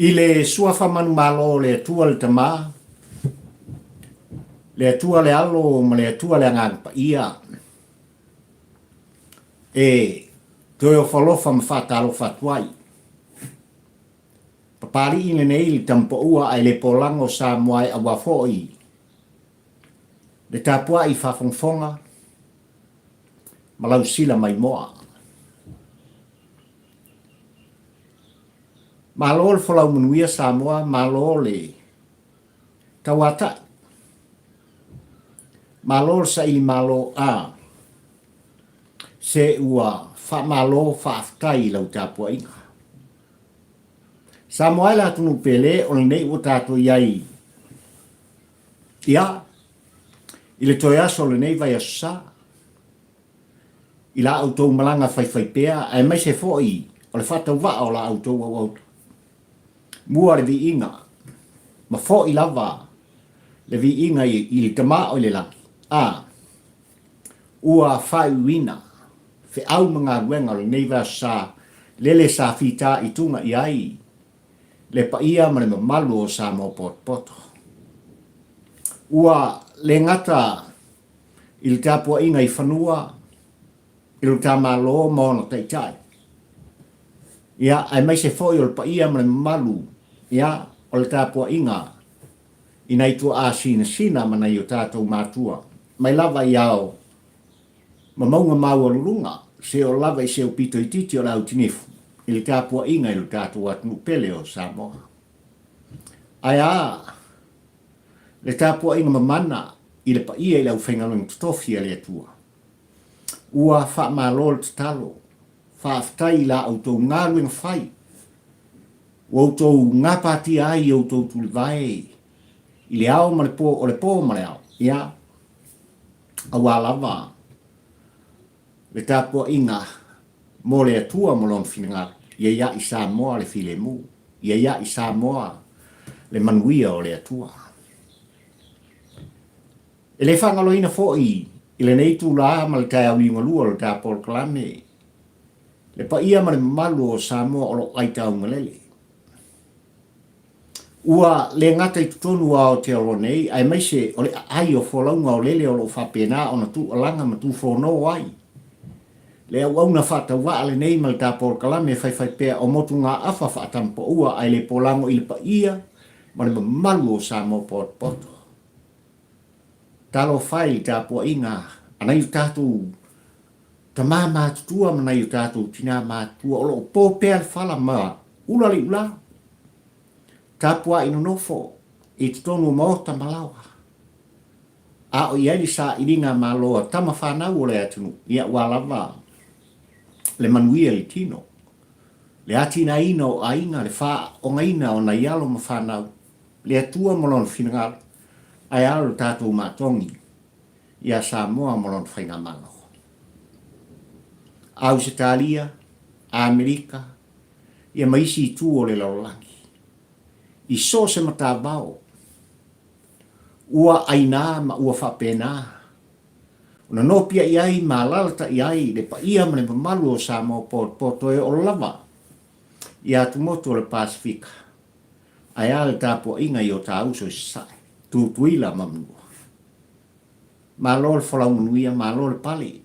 I le sua whamanu malo le atua le tamā, le atua le alo ma le atua le angangpa ia. E toi o whalofa ma whātalo whatuai. Papari ine nei li tampo ua ai le polango sa moai a wafoi. Le tapua i whawhongwhonga, malau sila mai moa. Malo le whalau manuia sa moa, malo le tawata. Malo sa ili malo a. Se ua wha malo whaaftai lau tapua inga. Sa moai la tunu pele o le nei o tātou iai. Ia, ile toi aso le nei vai asa. Ila autou malanga whai pea, ai mai se foi, o le whatau wa o la autou au autou. Mua le vi inga, ma foi lava, le vi inga i le tama o le laki. Ua whai wina, fe au mga wenga le nei vai asa, lele sa fita i tunga i ai. Le pa ia ma le malu o sa mo poto. Ua le ngata il tapua inga i whanua, il tamalo mo no taitai. Ia, ai mai se foi o le pa ia ma le malu, ia, o le tapua inga, ina i tua a sina mana i o tātou mātua. Mai lava i au, ma maunga mau lunga, se o lava i se o pito i titi o lau tinifu. Il tapua inga il tātou atnu pele o Samoa. Ai le tapua inga mamana i le pa ia i lau whengalong tutofi le atua. Ua wha malol talo, wha aftai la autou ngārueng whai. O autou ngāpati ai i autou tulivai. I le ao ma le po, o le po ma le ao. Ia, awa lava. Le tapua inga, mo le atua mo lon whinanga, ia i Samoa le file mu, ia i Samoa le manuia o le atua. E le whangaloina fōi, i le nei tū la ma le tai au inga lua le tā Paul Kalame, le pa ia ma le malu o Samoa o lo aita au ngalele. Ua le ngata i tutonu a o te alo nei, ai mai se o le ai o wholaunga o lele o lo whapena o na tū alanga ma tū whono ai. Le au na whata wa le nei mal tā Paul Kalame whai pēr o motu ngā awha whaatampo ua ai le polango i le pa ia ma le malu o Samoa poto. Talo whai tā pua inga, anai tātou ta mā mātutua mana i tātou tina mātua o lo pōpea le whala ma ula li ula. Tā pua ino nofo i te tonu maota malawa. A o iai sa iringa maloa tama whanau o le atunu, ia walawa. Le manuia le tino. Le atina ina o aina, le wha o ngaina o na ialo ma whanau. Le atua molon whinangalo. Ai alo tātou mātongi. Ia Samoa molon whaingamalo. Ausitalia, Amerika, ia maisi i tū o le laulangi. I so se matabao. Ua aina ma ua whapena. Una nopia iai ma lalata iai le pa ia ma le mamalu o Samoa poto e o lava. Ia tumotu o le Pasifika. Ai ale tāpua inga i o tā uso i sae. Tutuila mamnua. Ma lo le whalaunuia, ma lo le pali.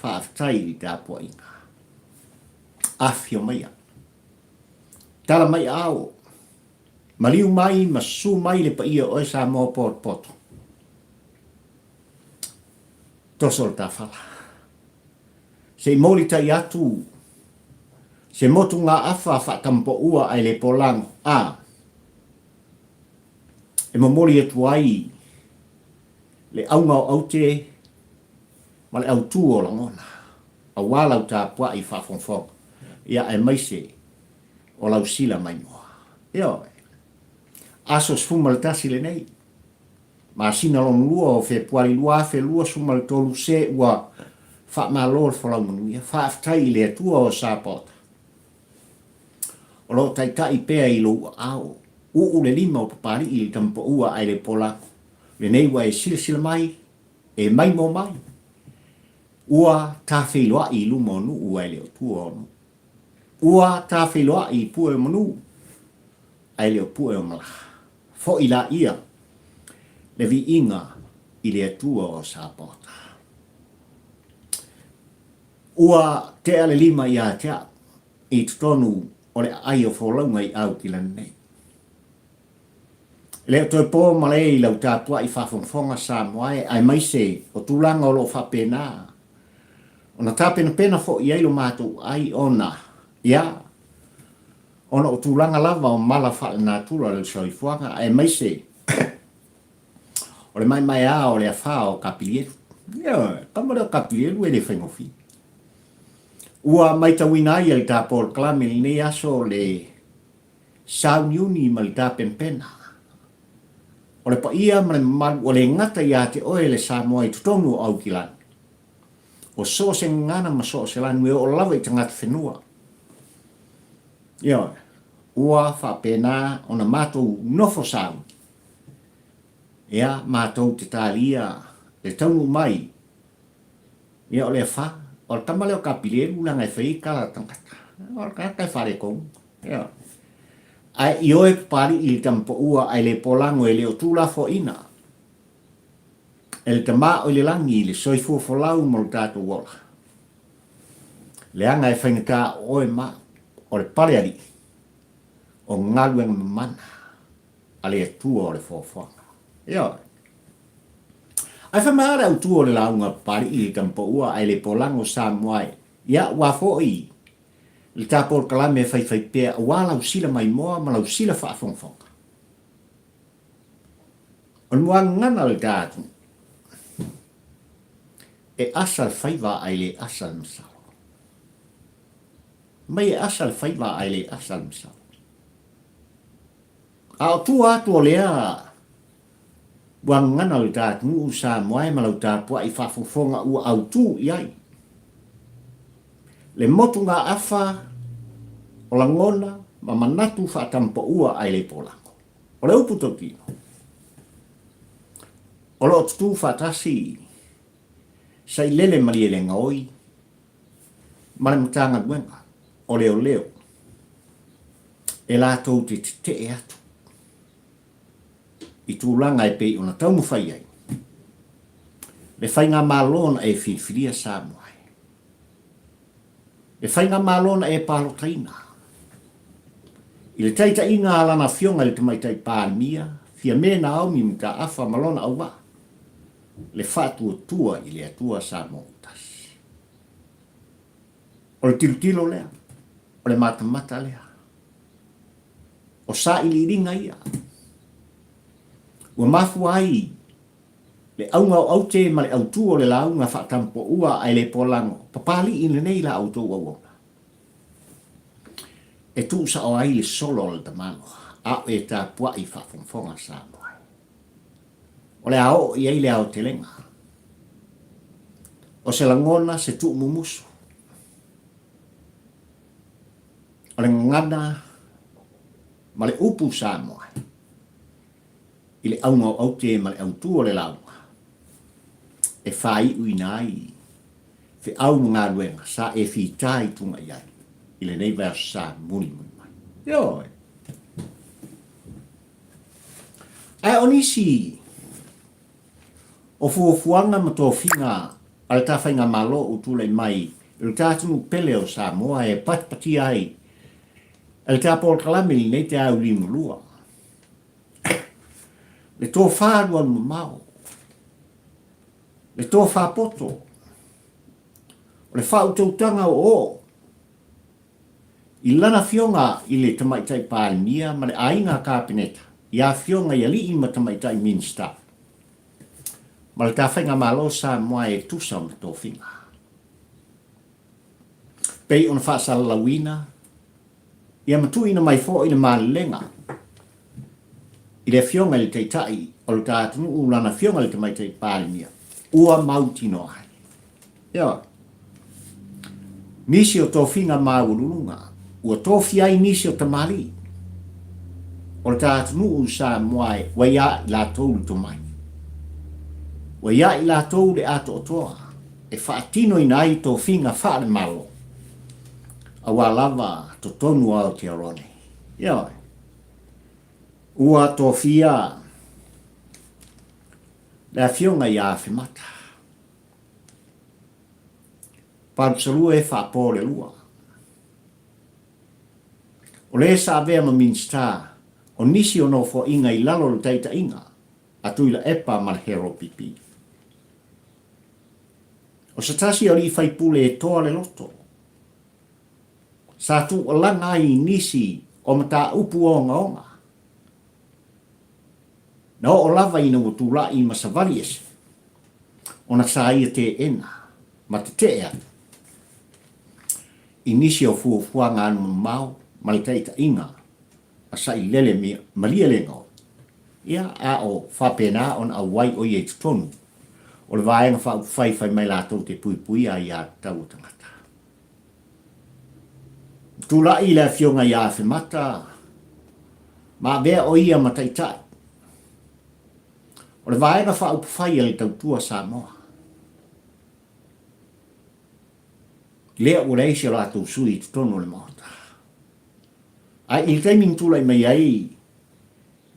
Whaaftai i tāpua inga. Afio maia. Tala mai ao. Maliu mai, masu mai le pa ia o e Samoa poto. Tosol ta fala. Se moli ta atu. Se motu ngā awha whatampo ua ai le polango. E mamoli atu ai. Le aunga o aute. Ma le autu o langona. A walau ta pua i whawhongwhong. Ia e maise. O lau sila mai moa. Eo. Aso sfumaltasi le nei. Ma sina lon lua o fe puari lua fe lua sumal tolu se ua fa malor folau manuia fa aftai le tua o sapot. O lo tai kai pea i lo au. U le lima o papari i tampo ua ai le pola. Le nei wa e silsila mai e mai mo mai. Ua ta wheloa i lumo nu ua le o tua onu. Ua ta wheloa i pue manu. ai leo pu e o mala. Fo ila ia, le vi inga i le atua o sa pota. Ua te ale lima ia tea, i tutonu o le ai o folaunga i au ki lan nei. Leo toi pō male i lau tātua i whawhongwhonga sa moai, ai mai se o tūlanga o lo whapena. Ona tāpena pena fo i ailo mātou ai ona, ia, ona o tūlanga lava o mala wha nā tūra le soi fuanga, ai mai se, o le mai a o le a wha o kapilieru. Ia, kamara o kapilieru e le whengofi. Ua mai tawina i ali tāpōr klame li nei aso le sauniuni ma li tāpen pena. O le pa ia ma le malu o le ngata ia te oe le Samoa i tutonu au ki lan. O so se ngana ma so se lan o lawa i tangata whenua. Ia, ua whapena o na mātou nofo sau. Ia, mātou te tālia, le taunu mai. Ia o le wha, o le tamale o kapileru langa e whai kala tangata. O le kai whare kong. Ia. Ai ioe pari i tampo ua ai le polango e le o tūla fo ina. E le tama o le langi le soifua fo lau mo le tātou wola. Le anga e whaingata oe ma o le pareari o ngaluenga mamana a le atua o le fōwhanga. Ia. Ai whamara au tua o le launga pari i le tampo ua ai le polango sa moai. Ia wafo i. Le tāpōr kalame whai pēr wā lau sila mai moa ma lau sila whaafongfonga. O mua ngana le tātu. E asal whaiwa ai le asal msau. Mai e asal whaiwa ai le asal msau. A o tu atu o lea wa ngana le tātu ngu sa moai ma lau tāpua i whaafongfonga ua au tū iai. Le motu ngā awha o la ngona ma manatu whaatampa ua ai le polango. O le upu tokino. O lo tutu whaatasi sa i lele mari e le ngaoi ma le mutanga duenga o leo leo. E lātou te te e atu. I tūlanga e pei ona taumu whai ai. Le whainga mālona e whiwhiria sa moai. E whainga mālona e pālo taina. I le taita inga alana fionga le tamaitai pāmia, fia mena au mi mta afa malona au wa. Le whātua tua i le atua sa mōtas. O le tilutilo lea, o le matamata lea. O sa ili ringa ia. Ua mafu ai, le aunga o aute ma le autua le launga whaatampo ua ai le polango. Papali i le nei la autua wona. E tu sa o ai le solo le tamano. A e ta pua i whafongfonga sa moai. O le ao i ai le ao te lenga. O se langona se tu mumusu. O le ngana ma le upu sa moai. I le aunga o aute ma le autua le launga. E whai uinai. Fe au ngā ruenga sa e whitai tunga iai. I le nei vers sa muni muni mai. Yo. Ai onisi o fuafuanga ma tō whinga ale tā whainga malo o tūlei mai. Ele tātunu pele o sa moa e patpati ai. Ele tā pōr kalamili nei te au limu lua. Le tō whārua mu mau. Le tō whāpoto. O le whāutautanga o o. I lana fionga i le tamaitai pālimia ma le ainga kāpeneta. Ia fionga i ali i ma tamaitai minsta. Ma le tāwhainga malo sa moa e tusa ma tō whinga. Pei ona whaasala lawina. Ia matuina mai fo i le mālenga. I le fionga le teitai o le tātunu u lana fionga le tamaitai pālimia. Ua mautino ai. Ia. Nisi o tō whinga māulunga. Ua tōwhi ai nisi o tamari. O le tātunu u sa moai waia i la tōu to mai. Waia i la tōu le ato o toa. E whaatino i nai tō whinga whaare malo. A wā lava to tonu au te arone. Ia. ua tofia le fionga ia fe mata Palsalua e whapore lua. O le sa vea ma minsta, o nisi o no fo inga I lalo lo teita inga, a tuila epa ma hero pipi. O sa tasi o li fai pule e toa le loto. Sa tu o langa I nisi o mata upu o onga. Na o lava ina o tu la I masavali ese. O na sa ia te ena, ma te te ea. Inisi o fuafuanga anu mau, malitaita inga, a sa I lele mi malia lengo. Ia a o whapena on a wai o ye tonu. O le vaenga whai mai lātou te pui pui a ia tau tangata. Tula I le fionga ia fe mata, ma vea o ia mataitai. O le vaenga whai ali tau tua sa moa. Lea o reisi o lātou sui te tonu le mohota. Ai I teimin tula I mai ai,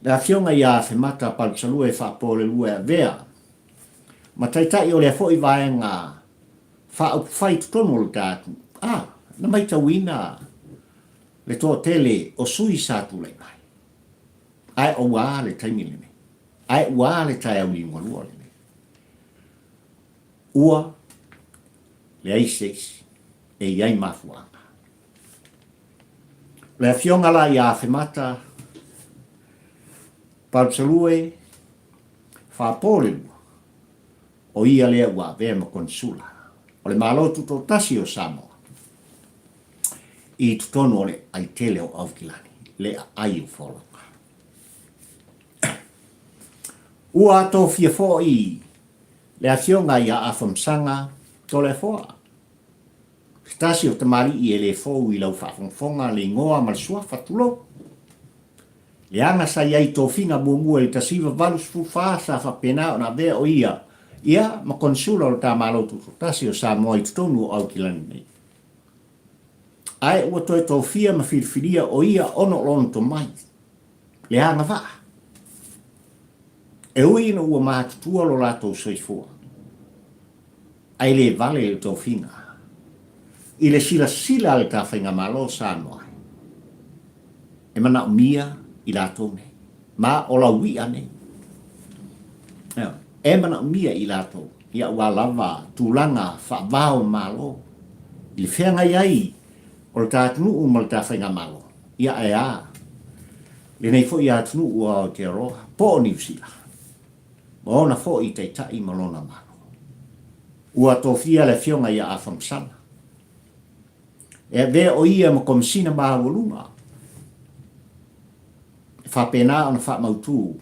la fionga ia fe mata Palsalua e whapore lua vea, ma taitai o le fo I vaenga whai te tonu le tātu. Na mai tauina le tō tele o sui sātu le mai. Ai o wā le taimi le me. Ai wā le tai au I ngolua le me. Ua le aiseisi. E iai mafuanga. Le fionga la ia fe mata Palsalua whapore lua. O ia lea ua vea ma konsula. O le malotu tō tasi o Samoa. I tutono o le ai tele o Aufkilani. Le ai o wholonga. Ua ato fia fo I le a fionga ia a whamsanga to le foa. Stasi o tamari I ele fōu I lau whaafonga le ngoa marsua whatulo. Le anga sa iai tō whinga mua le tasiva valus fuwha sa whapena o na vea o ia. Ia ma konsula o tā malotu tasi o Samoa I tutonu o Aukilani nei. Ai ua toi tō whia ma whirwhiria o ia ono lono to mai. Le anga wha. E ui ina ua mātutua lo lātou soifua. Ai le vale le tō whinga. I le sila le tawhainga malo Samoa. E mana o mia I lātou nei. Ma o la ui ane. E mana o mia I lātou. Ia ua lava tūlanga whaavao malo. I le whenga iai. O le tātunu ma le tawhainga malo. Ia e a. Le nei fo I atunu ua o te aroha. Po o niusila. Ma ona fo I te tai malona malo. Ua tōwhia le fionga ia a whamsana. E vea o ia ma komisina mahawalunga. Whapena ona whamautu.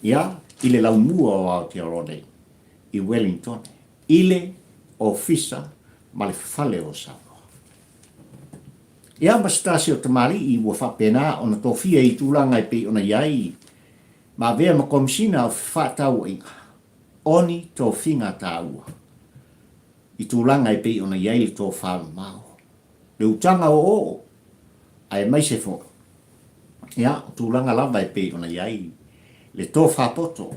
Ia, ile lau mua o Aotearoa I Wellington. Ile ofisa ma le whale o Samoa. Ia mastasi o tamari I ua whapena ona tōwhia I tūlanga I pe ona iai. Ma vea ma komisina o whatau inga. Oni tō whinga tāua. I tūlanga I pe ona iai le tō whāma mau. Le utanga o ai mai se fo. Ia, tūlanga lava I pe ona iai. Le tō whapoto.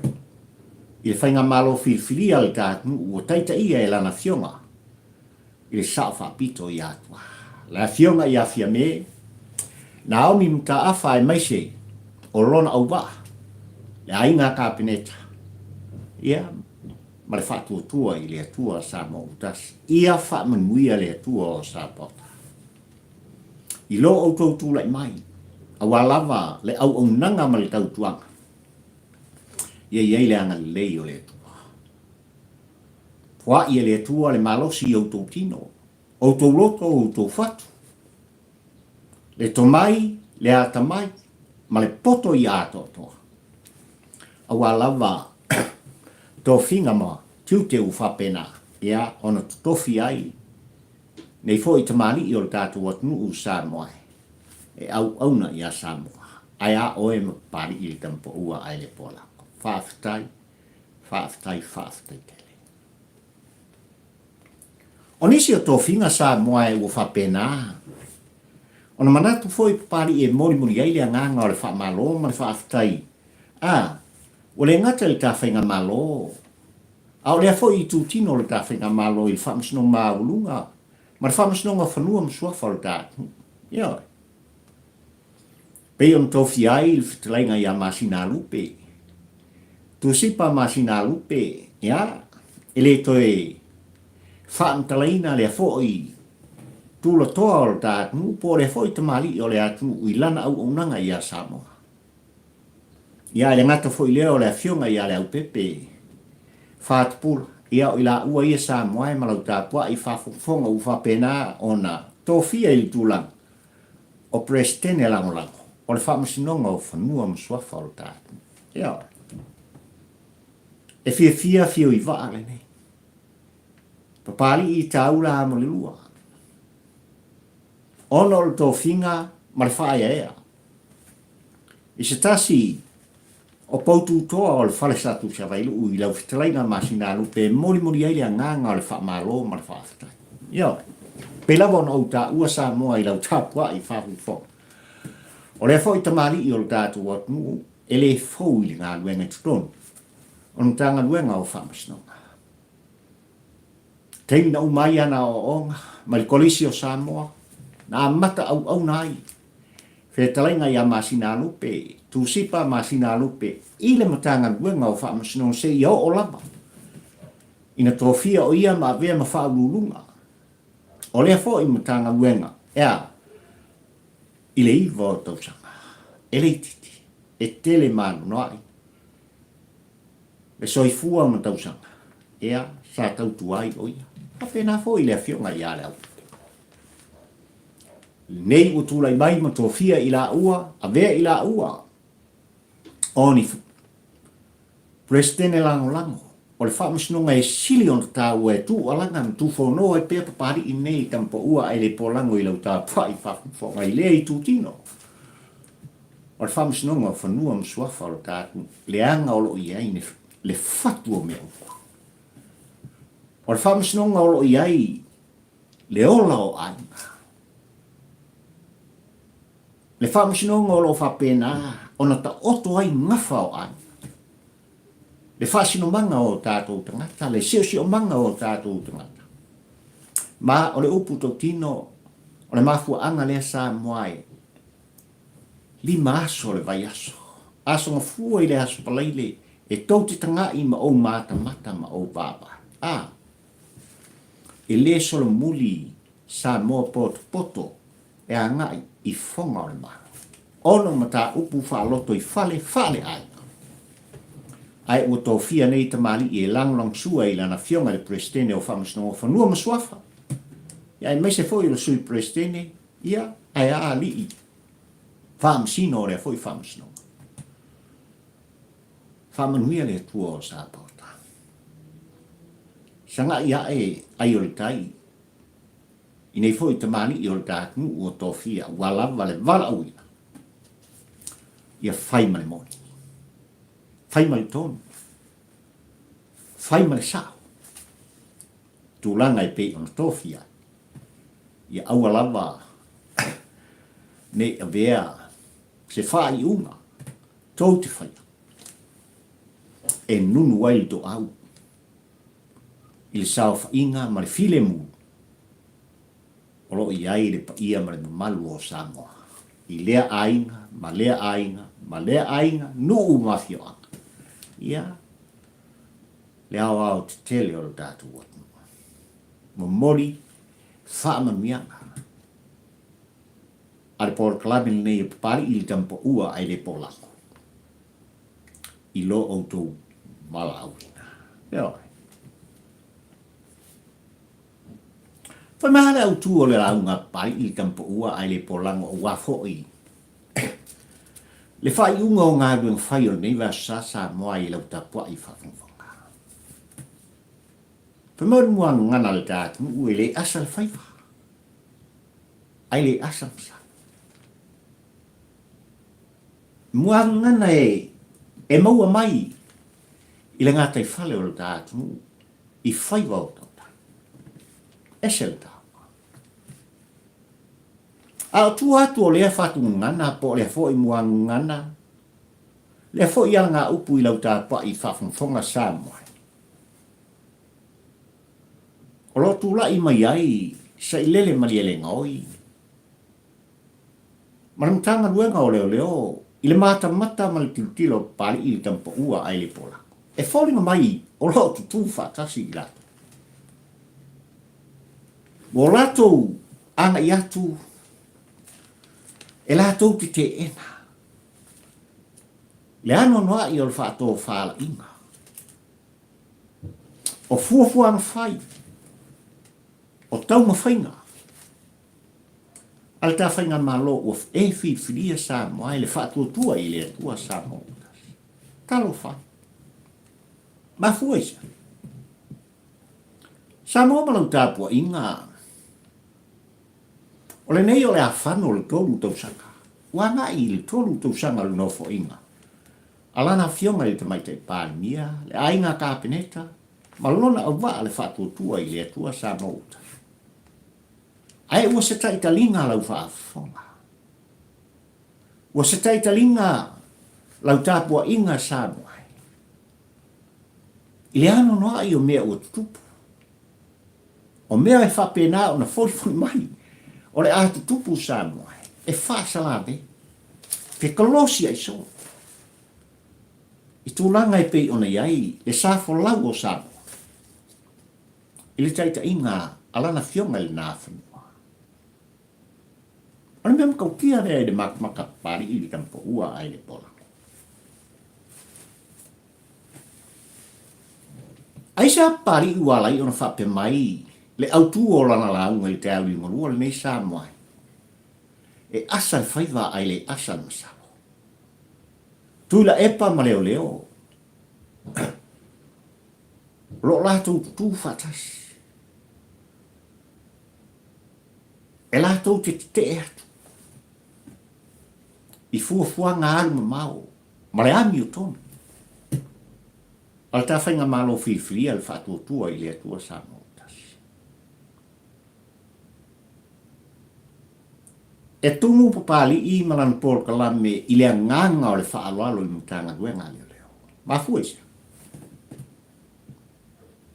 I le whainga malo whirwhiria le tātunu ua taita ia e lana fionga. I le sao whapito I atua. La fionga I afia me. Naomi mta afa ai mai se. O lona au wa. Le ainga kāpeneta. Ia, ma le whatuatua I le atua Samoa utas. Ia whamanuia le atua o Sapota. I lo au tautu lai mai. Awa lava le au nanga ma le tautuanga. Ia iei le anga lei o le atua. Pua ia le atua le malosi au tau tino. Au tau loto au tau fatu. Le tomai, le atamai, ma le poto I ato toa. Awa lava tō whinga ma tiu te uwhapena. Ia ona tutofi ai. Nei fo I tamani I o le tātou atunu u Samoa. E au na I a Samoa. Ai a oe ma pari I le tampo ua ai le pola. Whaafitai tele. O nisi o tō whinga Samoa e ua whapena. Ona manatu foi pari e mori ai le nganga o le wha malo ma le wha aftai. O le ngata le tawhinga malo. A o le foi i tu tino le tawhinga malo i le wha masino maulunga. Ma le wha masino ngā whanua msuafa le tātu. Ia. Pei on tofi ai le whitalainga ia masina lupe. Tu sipa masina lupe. Ia. Ele toi wha mtalaina le foi tula toa o le tātu, po le foi tamali o le atu i lana au unanga ia Samoa. Ia le ngata foi leo le afionga ia le au pepe. Whātpula, ia o ila ua ia Samoa e malau tāpua i whafonga u whapena ona tofia i tūlang o prestene langolango. O le whamasinonga o whanua mswafa o le tātu. Ia. E fia fio i waale nei. Papali i taula amo le lua. Ono le tō whinga ma le whaia ea. I se tasi o pautu toa o le whale satu sia vailu i lau whitalaina masina lupe mori ai le nganga o le whamalo ma le whaafatai. Ia. Pelawa na au tā ua Samoa i lau tāpua i whawifo. O le fo i tamari i o le tātu watu e le fau i le ngā luenga tutonu. O le tanga luenga o whamasnonga. Teina umai ana o onga ma le kolisi o Samoa. Na mata au nai. Whetalainga ia masina lupe, tu sipa masina lupe, i le matanga luenga o whamasino se i o lama. Ina trofia o ia ma vea ma whaululunga. O lea fo i matanga luenga, ea, i le iwa o tausanga, e le titi, e tele manu noai. Le soifua ma tausanga, ea, sa tautuai o ia. A pena fo i le afionga ia le au. Nei o tūlai mai ma tōwhia i la ua, a vea i la ua. Oni Prestene lango. O le whamasinonga e sili on tā ua e tū alanga ma tū whonoa e pēr papari i nei tampa ua e le polango i lau tā pai whafunga i lea i tū tino. O le whamasinonga o whanua msuafa o tātu, le anga o lo i ai le whatua mea ua. O le whamasinonga o lo i ai le ola o ainga. Le whamasinonga o lo whapena, ona ta oto ai ngawha o ai. Le whasino manga o tātou tangata, le sio manga o tātou tangata. Ma o le upu tau tino, o le mafua anga lea Samoa e, 5 aso le vai aso. Aso nga fua i le aso palaile, e tau te tanga i ma o mata ma o baba. E le solo muli Samoa poto, e a ngai i whonga o le maha. Ono mata upu whaaloto i whale ai. Ai ua tō whia nei tamali i e lang sua i lana fionga le prestene o whamasno o whanua maswafa. Ia e meise foi lo sui prestene, ia ai a li i. Whamasino o rea foi whamasno. Whamanuia le tua o sa pauta. Sanga ia e ai o le tai. I nei foi tamali i o le tātunu ua tō whia walawa le wala uina. Ia whaima le moni. Whaima le tonu. Whaima le sao. Tūlanga e pei ona tō whia. Ia aua lava ne a vea se whai unga. Tō te whaia. E nunu wai to au. I le sao whainga ma le file mu. Olo i ai le pa ia ma le malu o Samoa. I lea ainga, ma lea ainga, nuu mafio anga. Ia, le au te tele o le datu watu. Mo mori, whaamanuianga. Ale por kalabini nei e papari i le tampa ua ai le polako. I lo autou mala auina. Ia. Whai mahara au tū o le raunga pari i tampa ua ai le polango o wafo i. Le whai unga o ngā ruang whai o nei wa sasa moa i lau tapua i whawhungwhanga. Whai mauri mua ngana le tātu ue le asa le whaiwa. Ai le asa msa. Mua ngana e maua mai i le ngātai whale o le tātu i whaiwa o tauta. Ese le tātu. A tu atu o lea fatu ngana po lea fo i mua ngana. Lea fo i anga upu i lau tā pa i whafonfonga Samoa. O lo tu la i mai ai sa i lele maliele ngoi. Maramtanga luenga o leo. I le mata ma le tiltilo pali i le tampo ua ai le pola. E fōringa mai o lo tu tu whatasi i lato. O lato anga i atu e lato te ena. Le ano noa i o le whaato whaala inga. O fuafua ana whai. O tau mawhainga. Al ta whainga malo o e whiwhiria sa moa le whaatua tua i le tua sa moa. Talo whai. Ma fuesa. Sa moa malau tāpua inga. O le nei o le awhano le tolu tausanga. Wanga i le tolu tausanga le nofo inga. Alana fionga le tamaita i pānia, le ainga kāpeneta, malona au waa le whaatua tua i le atua sa mauta. Ai ua se taita linga lau whaafonga. Ua se taita linga lau tāpua inga sa moai. I le ano noa i o mea ua tutupu. O mea e whapena o na fōrifoni mai. O le atu tupu sa moai. E whaasalabe. Ke kolosi ai so. I tūlanga e pei ona iai, le sāfo lau o sāpo. I le taita inga, alana fionga le nāwhanua. Ana mea mkau kia rea i le maka pari i le tampo ua ai le pola. Ai sa pari ua lai ona whape mai, le autu o lana launga i te au i ngorua le nei sā moai. E asa le whaiva ai le asa masao. Tula epa ma leo leo. Lo lato tu fatas. E lato te atu. I fuafua ngā aru ma mau. Ma le ami o tonu. Al ta whainga malo whiwhiri al whaatua tua i le atua sa mautas. E tumu papali i malan por kalame i le nganga o le whaaloalo i mutanga duenga leo leo. Ma fuesa.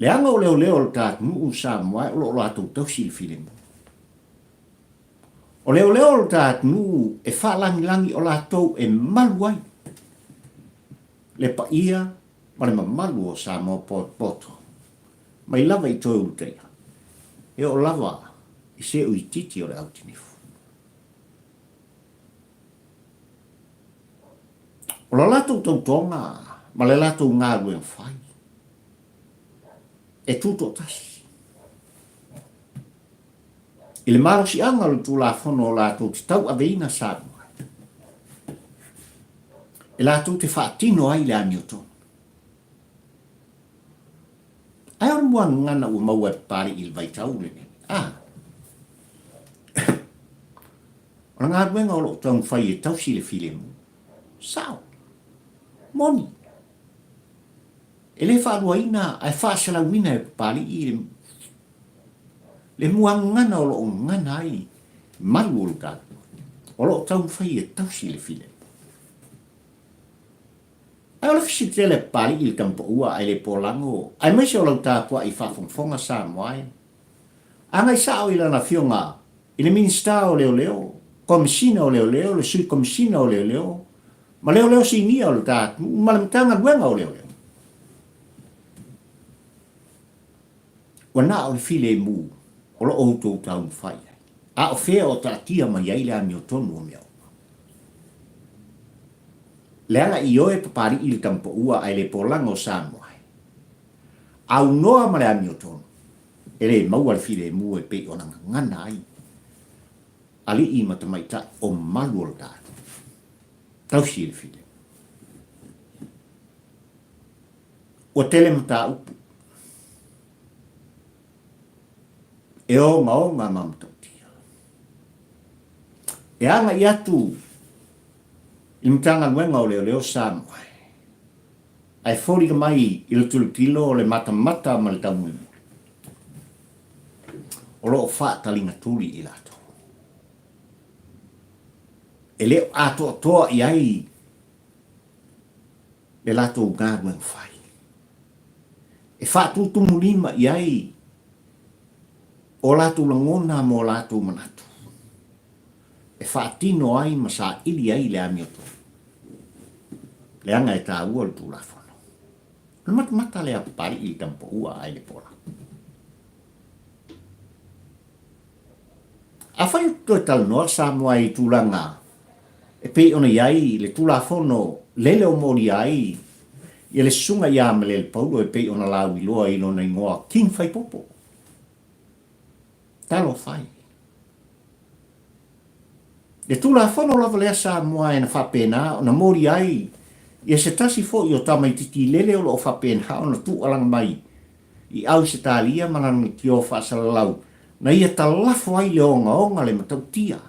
Le anga o leo leo le tātu nuu sa moai o lo atou tausi le filemu. O leo leo le tātu nuu e whaalangi o lātou e maluai. Le pa ia ma le mamalu o sa mo poto. Mai lava i toi uteia. E o lava i se ui titi o le autinifu. O la lato tautonga, ma le lato ngā ruen whai. E tuto tasi. I le maro si anga le tu la fono o lato ti tau aveina sānua. E lato te whaatino ai le amioton. Ai on mua ngana ua maua pari il vaitau le ne. O ngā ruenga o lo tau whai e tausi le filemu. Sao? Moni. E le whaaruaina ai whaasala wina e pali i le muangana o lo ngana ai maru o luka. O lo tau whai e tausi le file. Ai o le fisite le pali i le kampo ua ai le polango. Ai maise o lau tāpua i whafongfonga sa moai. Angai sao i lana fionga i le minista o leo leo. Komisina o leo leo, le sui komisina o leo leo. Ma leo leo si nia o le tātu, ma le mtanga luenga o leo leo. Wa na o le file mu, o lo outou tau mwhai. A o fea o tātia ma iai le ami o tonu o mea. Le anga i oe papari i le tampo ua ai le polanga o Samoai. Au noa ma le ami o tonu. E le maua le file mu e pe o na ngana ai. Ali i matamaita o malu o le tātu. Tau si le file. O tele mata upu. E o ngā mamtautia. E anga i atu i mtanga nuenga o leo leo Samoai. Ai fōrika mai i le tulutilo o le mata ma le taumui. O lo o whaatalinga tuli i lato. e le ato toa iai le lato ngā rueng whai. E whātu tumu lima iai o lato langona mo lato manatu. E whaatino ai ma sa ili ai le amioto. Le anga e tā ua le tūlafono. Le mata le apari i tampo ua ai le pola. A whai toi tal noa sa moa i tūlanga. E pei ona iai le tūlafono lele o mori ai. Ia le sunga ia me le paulo e pei ona lau i loa i lona ingoa king whai popo. Talo whai. Le tūlafono lava lea sa moa e na whapena o na mori ai. Ia se tasi fo i o tamai titi lele o lo whapena o na tu alang mai. I au se tālia manang ki o whaasala lau. Na ia talafo ai le onga le matautia.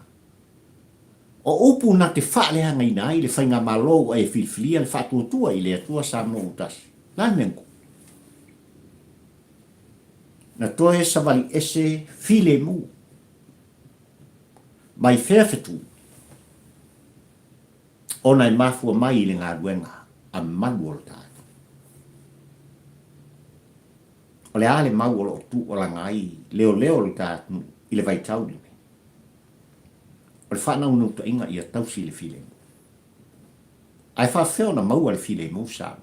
O upu na te whaalea ngai nai le whainga malo e whiwhilia le whatuatua i le atua sa mo utasi. Nā mengo. Na toe sa wali ese while mu. Mai whewhetu. O nai mafua mai le ngā ruenga a manuol tātu. O le ale mau o tu o la ngai leo le tātu i le vai tauri. O le whanau no to inga i a tausi le file. Ai whawheo na maua le file mo sa.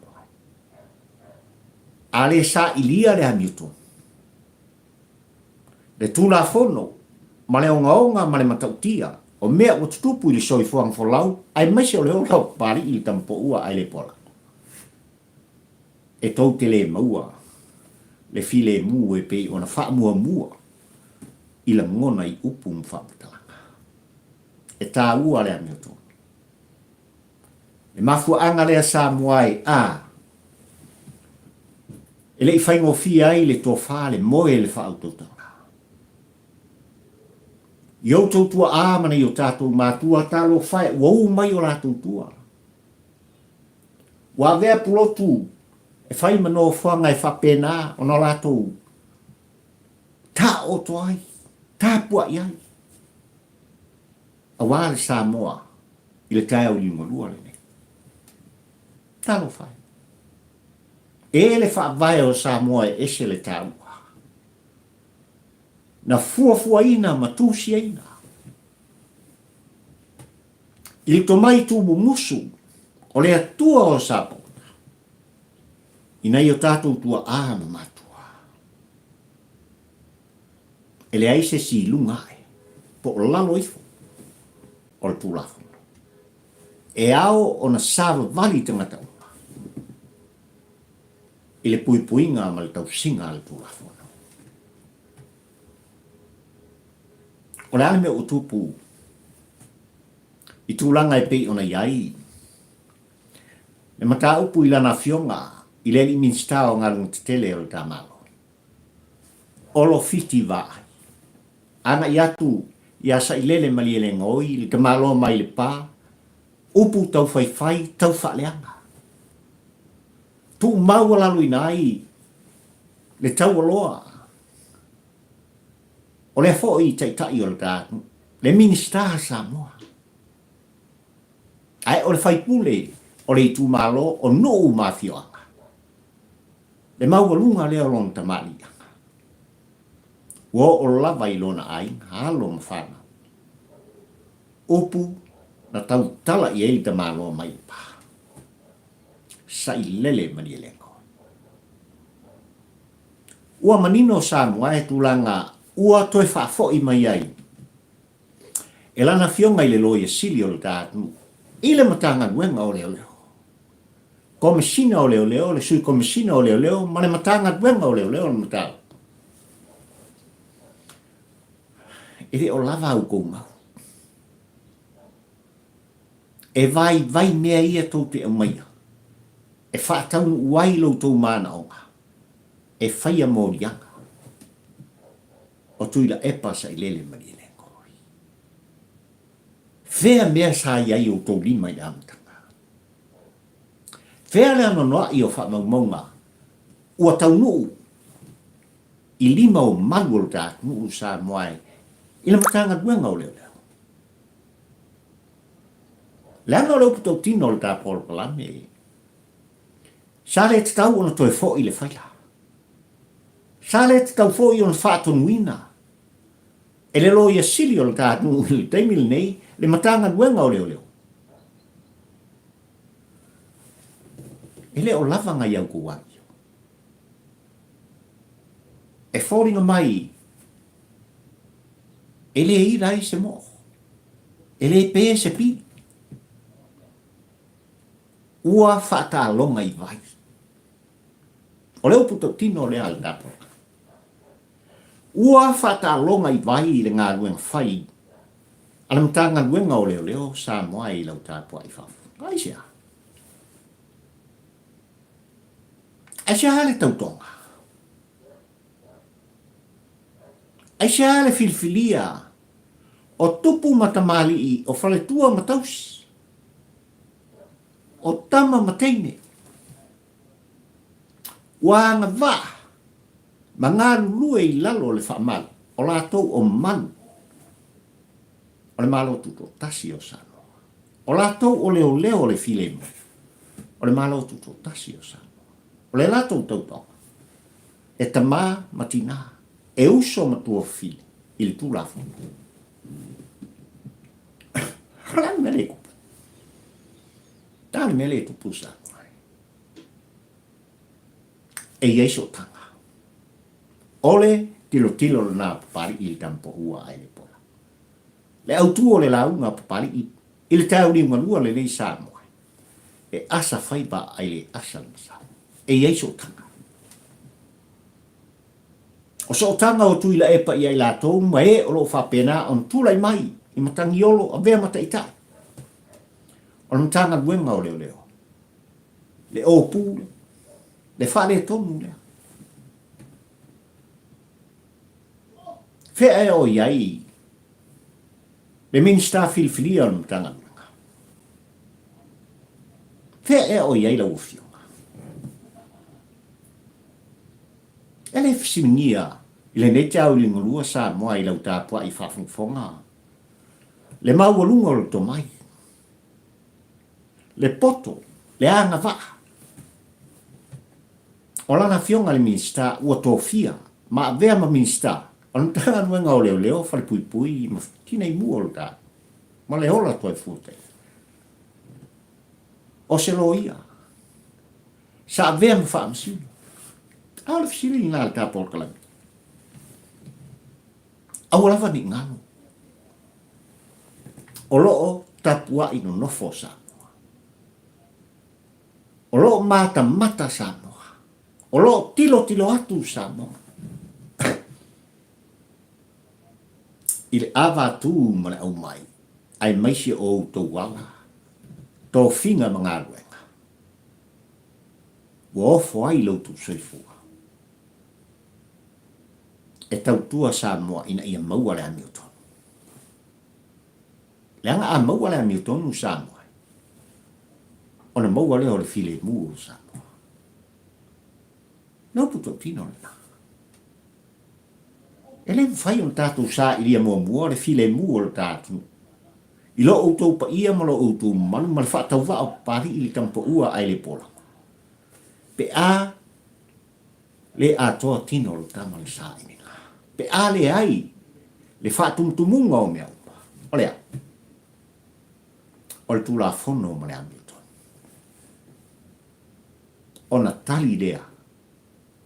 A le sa ilia le amiuto. Le tūla fono, ma le onga ma le matautia, o mea o tutupu i le soi fuang folau, ai maise o leo lau pari i le tampo ua ai le pola. E tau te le maua, le file mu e pei ona wha mua, i la ngona i upu mwhaputalanga. E tā ua le amiuto. E mafua anga lea sa muai e le i whaingo fia ai le tō wha le moe le wha autotanga. Iau tautua mana i o tātou mātua tālo whae, wau mai o lātou tua. Wa vea pulotu, e whai mano whanga e whapena o na lātou. Tā o toai, tā pua iai. A wale Samoa, i le tai au lima lua le ne. Tālo whai. E le whaavai o Samoa e ese le tāua. Na fua ina matusi ina. I to mai tubu musu, o le atua o sapo. Ina i o tātou tua ma matua. E le aise si lungae, po o lalo ifo, o le tūlafo. E ao o na sava vali tangata uma. I le puipuinga ma le tausinga le tūlafo. O le ale me o tupu, i tūlanga e pei ona iai. Le mata upu i lana fionga, i le li minsta o ngā runga tele o le tamalo. Olo fiti vai. Ana i atu, i asa i lele mali ele ngoi, le tamalo mai le pā, upu tau whai, tau whaaleanga. Tu maua lalu inai, le tau aloa. O le fo i tai o le tātu, le minista Samoa. Ai o le whaipule, o le itu malo, o no mafioanga. Le maua lunga leo lon tamalianga. Wo o lava i lona ai, halo mawhana. Upu, na tau tala i eili tamalo mai pa. Sa i lele mani elengo. Ua manino Samoa e tūlanga ua toi whaafo i mai ai. E lana fionga i le loia sili o le tātu, i le matanga nuenga o leo leo. Komisina o leo leo, le sui komisina o leo leo, ma le matanga nuenga o leo leo le matanga. E le o lava au kou mau. E vai mea ia tau te amaia. E whaataunu uai lau tau mana onga. E whaia morianga. O tuila e pasa i lele mani le ngoi. Whea mea sa iai o tau lima i amtanga. Whea le anonoa i o whamaumaunga. Ua tau nuu. I lima o manuol tā nuu sa moai. I le matanga duenga o leo leo. Le ano leo puto tino le tāpolo palame. Sa le te tau ona toe fo i le whaila. Sa le te tau fo i ona whātonuina. E le lo ia sili o le tātunu i le teimil nei, le matanga nuenga o leo leo. E le o lavanga iau kuwangi. E fōringa mai, e le i rai se mo. E le pē se pi. Ua whata longa i vai. O leo puto tino le al dapo. Ua whata longa i vai le ngā ruenga whai. Ala mtanga ruenga o leo leo sa moa i lau tāpua i whafu. Ai sea. Ai sea hale tautonga. Ai sea hale filfilia o tupu matamali i o whaletua matausi. O tama mateine. Wanga va. Mangaru lue i lalo le whaamal. O lātou o manu. O le malo tuto tasi o sano. O lātou o leo leo le filemu. O le malo tuto tasi o sano. O le lātou tautau. E tamā matina. E uso matua fili. I le tūlafu. Halang mele kupa. Tāle mele tu pusa. E yeso tanga. Ole tilo tilo na papari i tampo ua ai le pola. Le autu o le launga papari i le tau ni manua le nei sa moa. E asa faiba ai le asa lisa. E yeso tanga. O so tanga o tuila epa i ai la tau ma e o lo whapena on tulai mai i matangi olo a vea mata itai. O le matanga duenga o leo leo. Le opu, le whale tonu lea. Whea e o iai, le minsta filfilia o le matanga duenga. Whea e o iai la ufionga. E le fisimingia, i le nete au li ngurua sa moa i lau tāpua i whawhungfonga. Le maualunga o le tomai. Le poto, le anga va. O lana fionga le minsta ua tofia, ma vea ma minsta. O le tanga nuenga o leo leo, fale pui pui, ma tina i mua o le tā. Ma le hola toi fute. O se loia. Sa vea ma wha amsinu. A le fisiri ngā le tā porkalami. A walawa ni ngano. O loo tapua ino nofo sa. O lo mata mata Samoa. O lo tilo tilo atu Samoa. Ile ava tu male au mai. Ai maisi o to wala. To finga mga ruenga. Wo ofo ai lo tu soifua. E tau tua Samoa ina ia maua le Hamilton. Leanga a maua le Hamilton u Samoa. Ona maua leo le file mu sa. No puto tino na. Ele fai un tatu sa ilia mo mua le file mu o tatu. Ilo auto pa ia malo auto manu mal fa tau va o pari ili tampo ua ai le pola. Pe a le a to tino lo tama le sa ina. Pe a le ai le fa tumtumunga o mea. Olea. Ol tu la fono male ambi. Ona tali lea,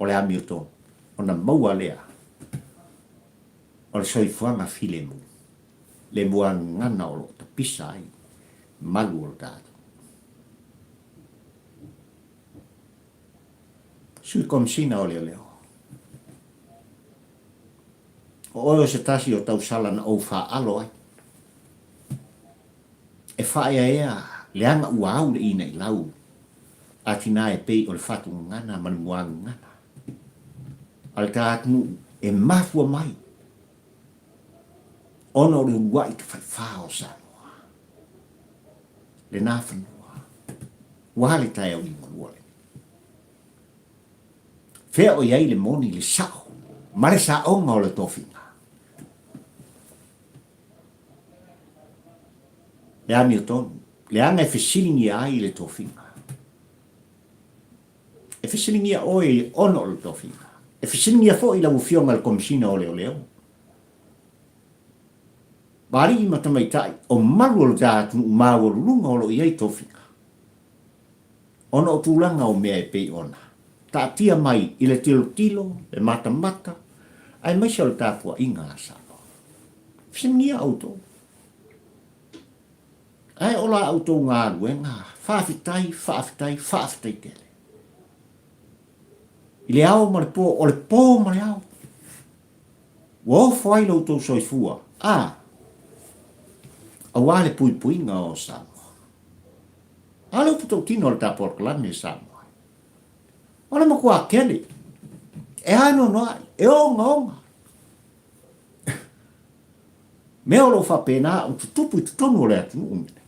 o le Hamilton, ona maua lea, o le soifuanga filemu, le mua ngana o lo ta pisa ai, malu o lo tātu. Sui komsina o leo leo. O oio se tasi o tau sala na o wha alo ai. E wha ea, le anga ua au le ina i lau. Atina e pei o le fatu ngana manuang ngana. Al tātunu e mafua mai. Ono o le uai te whao Samoa. Le nāwhanua. Wale tai au ni manuale. Whea o iai le moni le sao. Mare sa onga o le tofinga. Le Hamilton, le anga e fesilingi ai le tofinga. E fesilingi a oe ono le tofinga. E fesilingi a fo i la ufionga le komisina o leo leo. Bari i matamaitai, o maru o le tātu umaru o lunga o lo iei tofinga. Ona o tūlanga o mea e pei ona. Ta tia mai i le tilo, le mata, ai mai se o le tāpua inga asa. Fesilingi a auto. Ai ola auto ngā ruenga, whaafitai tele. I le ao ma le pō, o le pō ma le ao. Wo fwai lau tau soifua. Awa le pui ngā o Samoa. Alo puto tino le tāpua kalame Samoa. Ola makua kele. E ano noa, e onga. Mea lo whapena, o tutupu i tutonu o le atu umine.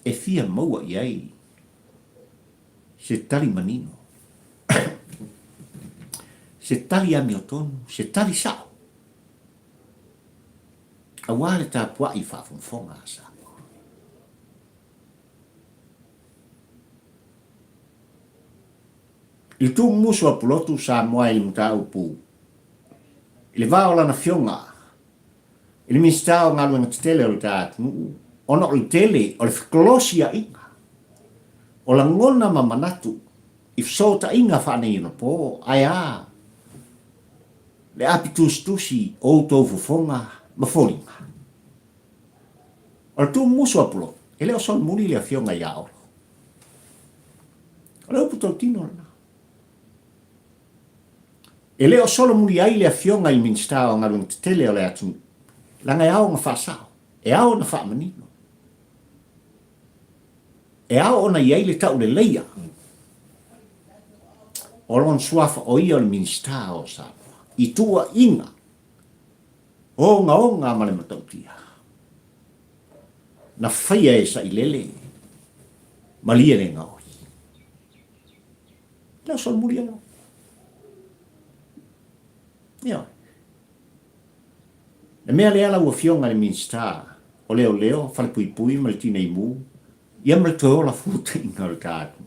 E fia maua iai, se tali manino, se tali ami o tonu, se tali sao. A wale tā pua i whafonfonga sa. I tū musu a pulotu sa moa i muta upu. I le vāola na fionga. I le mistao ngā luenga tele o le tātu. Ona o le tele, o le whikolosia inga. O la ngona ma manatu, i fsota inga whanei ina pō, ai a. Le api tusi o tau fufonga, ma fōringa. O le tū musu a pulo, e leo son muni le a fionga i aolo. O leo puto tino na. E leo solo muni ai le a fionga i minstao ngā luenga tele o le atu. Langa e ao nga whasao, e ao na whamanino. E ao ona iai le tau le leia. O lon suafa o ia o le minsta o Samoa. I tua inga. Onga ma le matautia. Na whaia e sa i lele. Ma lia le ngaoi. Leo sol muri alo. Ia. E mea le ala ua fionga le minsta. O leo, fale pui ma le tina imu. Ia mre toa la futa inga o le kātu.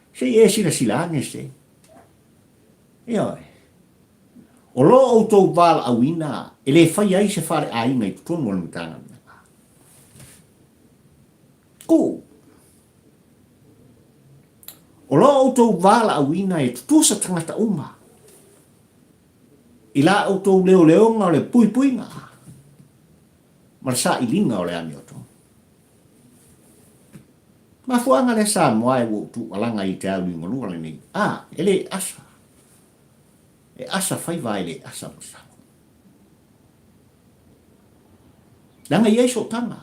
Se e sila ane se. Ia. O lo o tau wala awina, e le whai ai se whare a inga i tutonu o le mutanga. Ko. O lo o tau wala awina e tutusa tangata uma. I la o tau leo nga o le pui nga. Marasa ilinga o le ami o tau. Ma fuanga le Samoa e wo tu alanga i te au ngolua le ni. Ele asa. E asa fai vai le asa musa. Langa i so tanga.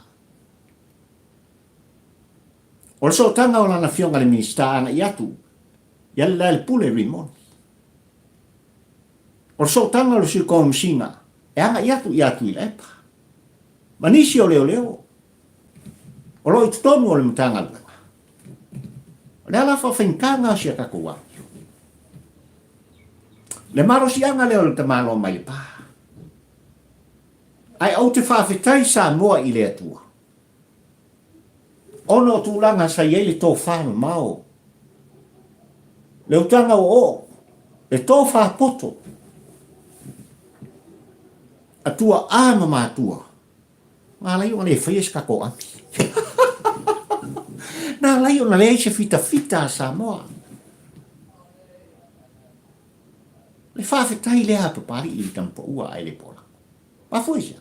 O so tanga o lana fionga le minista ana i atu. Yalla le pule rimon. O so tanga lo si komsinga. E anga i atu i lepa. Manisi o leo. O lo i tutonu o le mutanga lua. Le ala whawhinkanga si a kakua. Le maro si anga leo le tamalo mai pa. Ai au te whawhitai Samoa i le atua. Ono tūlanga sa iele tō whāma mao. Le utanga o. Le tō whāpoto. Atua āma mātua. Ngā lai o le whaies kako api. Na lai ona le se fita a Samoa. Le whawhetai le hapa pari i tampo ua ai le pola. Pa fuisa.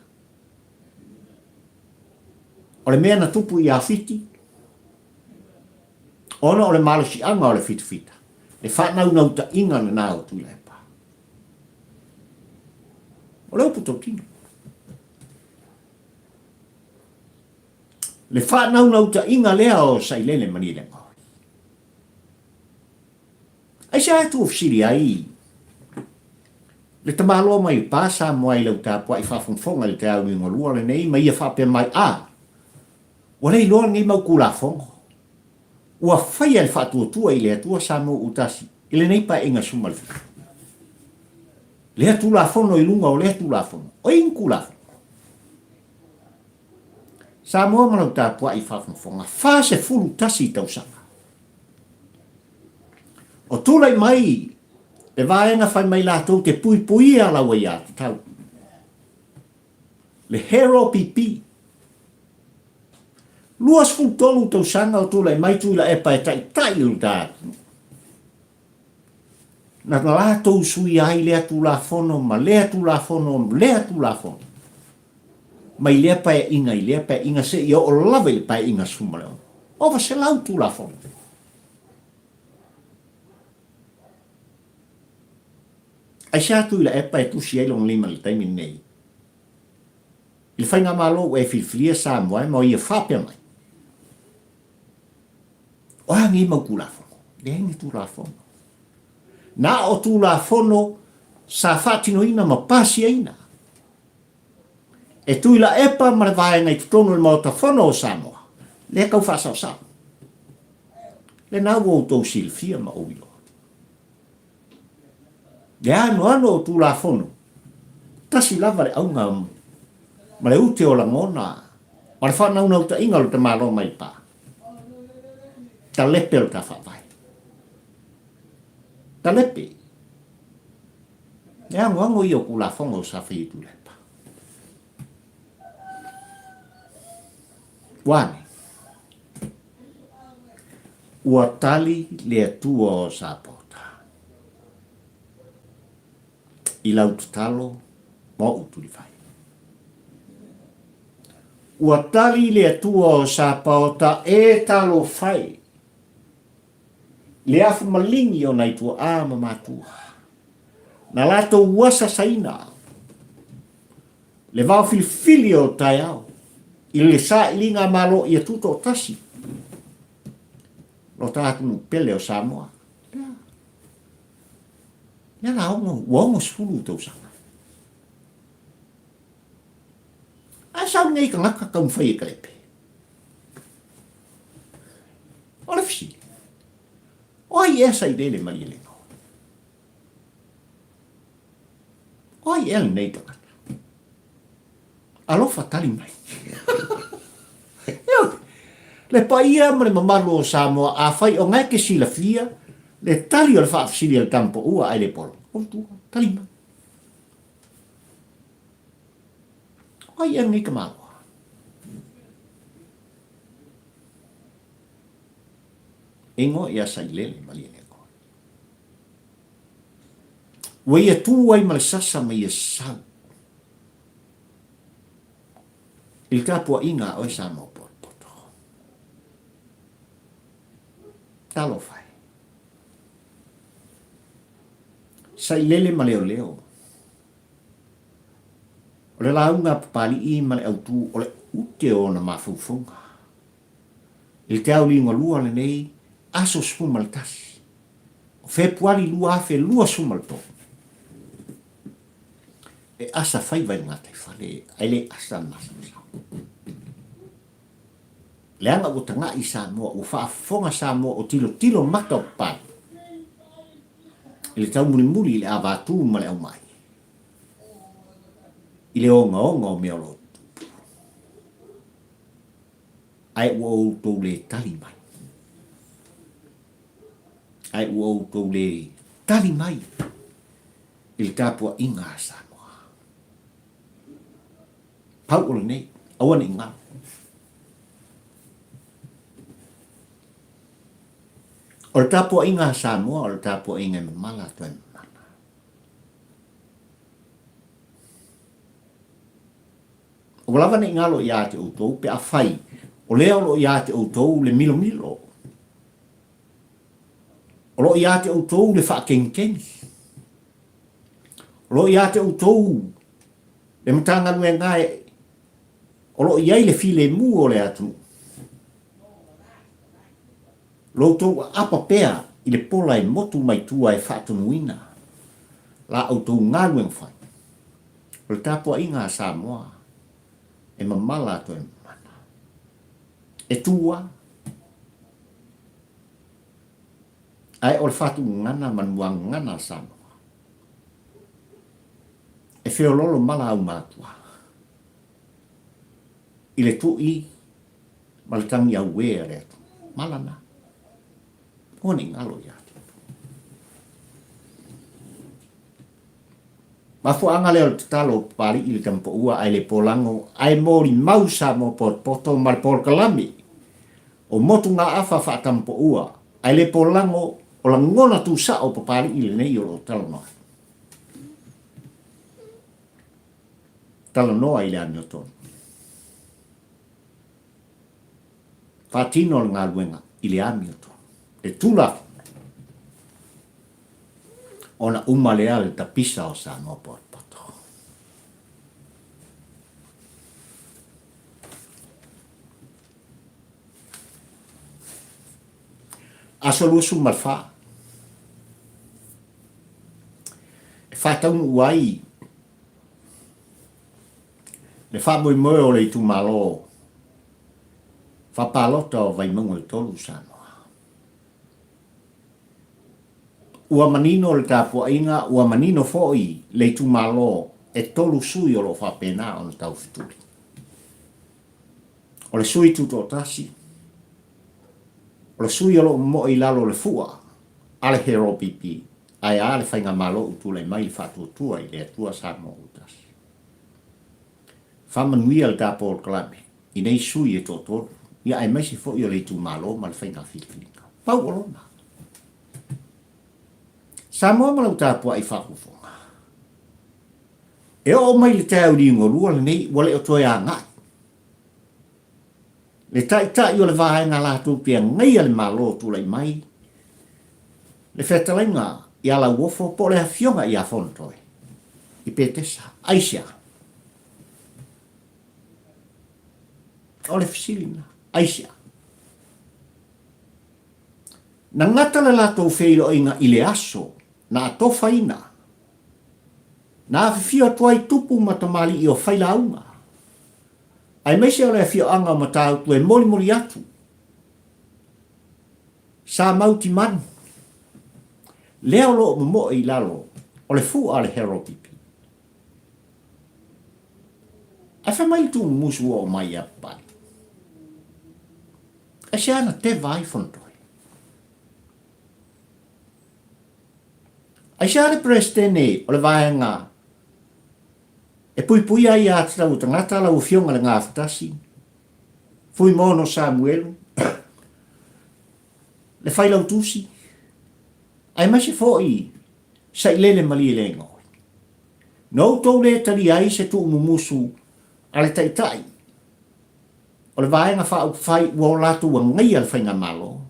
O le mea na tupu i a fiti. Ona o le malo si anga o le fita. Le whanau ta inga na nao tu le pa. O le upu tino. Le whanau ta inga lea o sailele mani le ngau. Ai se atu ofsiri ai. Le tamalo mai pasa mo ai lau tāpua i whafonfonga le te au i ngolua le nei, mai ia whape mai Wa lei loa ngai mau kula fongo. Ua whai al whaatua tua i le atua sa mo utasi. I le nei pa inga sumalfi. Lea tulafono i lunga o lea tulafono. O inku lafono. Sa moa manau tāpua i whawhawhonga. Whase fulu tasi tausanga. O tūlai mai, e vāenga whai mai lātou te pui pui a lawa ia te tau. Le hero pipi. Luas fulu tolu tausanga o tūlai mai tuila e pai tai tai o tātu. Na lātou sui ai lea tulafono, ma lea tulafono, lea tulafono. Mai lea pae inga, i lea pae inga se, i o lawa i pae inga sumaleo. Ova se lau tulafono. Ai sa tu ila e pae tusi ai long lima li taimi nei. Il whainga malo e whiwhiria sa moe, mo i a whapea mai. O hangi mau tulafono. Le hangi tulafono. Na o tulafono sa whatino ina ma pasi ina. E tuila epa mare vaenga i tutono le mauta whono o Samoa. Le kau whasa o Samoa. Le nau o tau silfia ma uilo. Le ano o tulafono. Tasi lava le aunga ma le ute o la ngona. Ma le whanau nau ta inga lo te malo mai pa. Ta lepe o ta whawai. Ta lepe. Le ango i o kulafonga o sa whitu lepa. Wane. Ua tali le atua o Sapota. I lau tutalo mo utuli fai. Ua tali le atua o Sapota e talo fai. Le afu malingi o nai tua ama matua. Na lato uasa saina. Le vau filifili o tai au. I le sa ilinga malo i tuto o tasi. Lo tātunu pele o Samoa. Ia la ongo sfulu tau sanga. A sau nei ka ngaka kau mwhai e kalepe. O le fisi. O ai esa i lele mai ele no. O ai ele nei ka ngaka. Alofa tali mai. Le paia ma le mamalo o Samoa a fai o ngai ke sila fia le tali o le whaafsili al tampo ua ai le polo. O tu, tali mai. O ai ngai ka malo. Ingo ia sai lele mali ne ko. Wai tu ai mal sasa mai sa. Il capo inga o Samoa. Talo fai. Sai lele ma leo leo. O le launga pali i ma le autu o le ute o na mafufunga. Il te au linga lua le nei aso spuma le tasi. O februari lua afe lua suma le to. E asa fai vai ngata i fale. Aile asa nasa. Leanga o tanga i Samoa, o whaafonga Samoa o tilo maka o pai. Ile tau muri le avatu ma le au mai. Ile onga o mea lotu. Ai ua o tau le tali mai. Ai ua o tau le tali mai. Ile tāpua inga Samoa. Pau o le nei, awane inga. O le tāpua inga Samoa, o le tāpua inga mala tuen mana. O lava ne ngalo i ate outou, pe a fai. O lea lo i ate outou le milo milo. O lo i ate outou le whaakenkengi. O lo i ate outou le matanga nue ngai. O lo i ai le file mu o le atu. Loutou apa pea i le pola e motu mai tua e whaatunuina. La autou ngālueng whai. O le tāpua inga Samoa e mamala to e mana. E tua. Ai o le whaatu ngana manuang ngana Samoa. whiololo mala au mātua. I le tui, ma le tangi au wea le atu. Malana. Oni ngalo ia. Mafuanga leo te talo pari i le tampo ua ai le polango ai mori mausa mo poto mal por kalami. O motu ngā afa fa tampo ua ai le polango o la ngona tu sa o papari i le nei o lo talo noa. Talo noa i le anio tonu. Fatino ngā luenga i le anio tonu. Le tula ona umalea le tapisa o sa mo poto. Asolusu malfa. E fatau uai. Le fa moi moi o le tu malo. Fa palota o vai mongo i tolu sano. Ua manino le tapu inga, ua manino foi le tu malo e tolu sui o lo fa pena o le tau fituri. O le sui tu to tasi. O le sui o lo mo i lalo le fua, ale hero pipi, ai ale whainga malo utu le mai fatu tua i le atua sa mo utas. Whamanuia le tapu o klabe, i nei sui e to tolu, ia ai mai si fo i o le tu malo ma le whainga filipinka. Pau o lona. Samoa malau tāpua i whakufonga. E o mai le tau ri ngorua le nei, wale o toi a ngai. Le tai o le vahenga la tu pia ngai ale malo tu lai mai. Le whetalenga i ala uofo po le hawhionga i a fontoi. I petesa, aisia. O le fisilina, aisia. Na ngata le lato feilo inga i le aso, na atofa ina. Na awhifio tuai tupu matamali i o whaila unga. Ai meise o le awhio anga matau tu e mori mori atu. Sa mauti manu. Leo lo mo i lalo, o le fu ale hero pipi. Ai whamai tu musu o mai apai. Ai se ana te vai fontoi. Ai se ale prestene o le vahenga. E pui ai a tau tangata la ufionga le ngā whatasi. Fui mono Samuelu. Le whailau tusi. Ai masi foi sa ilele mali le ngoi. No tau le tali ai se tu umumusu ale tai. O le vahenga whai ua latu wa ngai al whainga malo.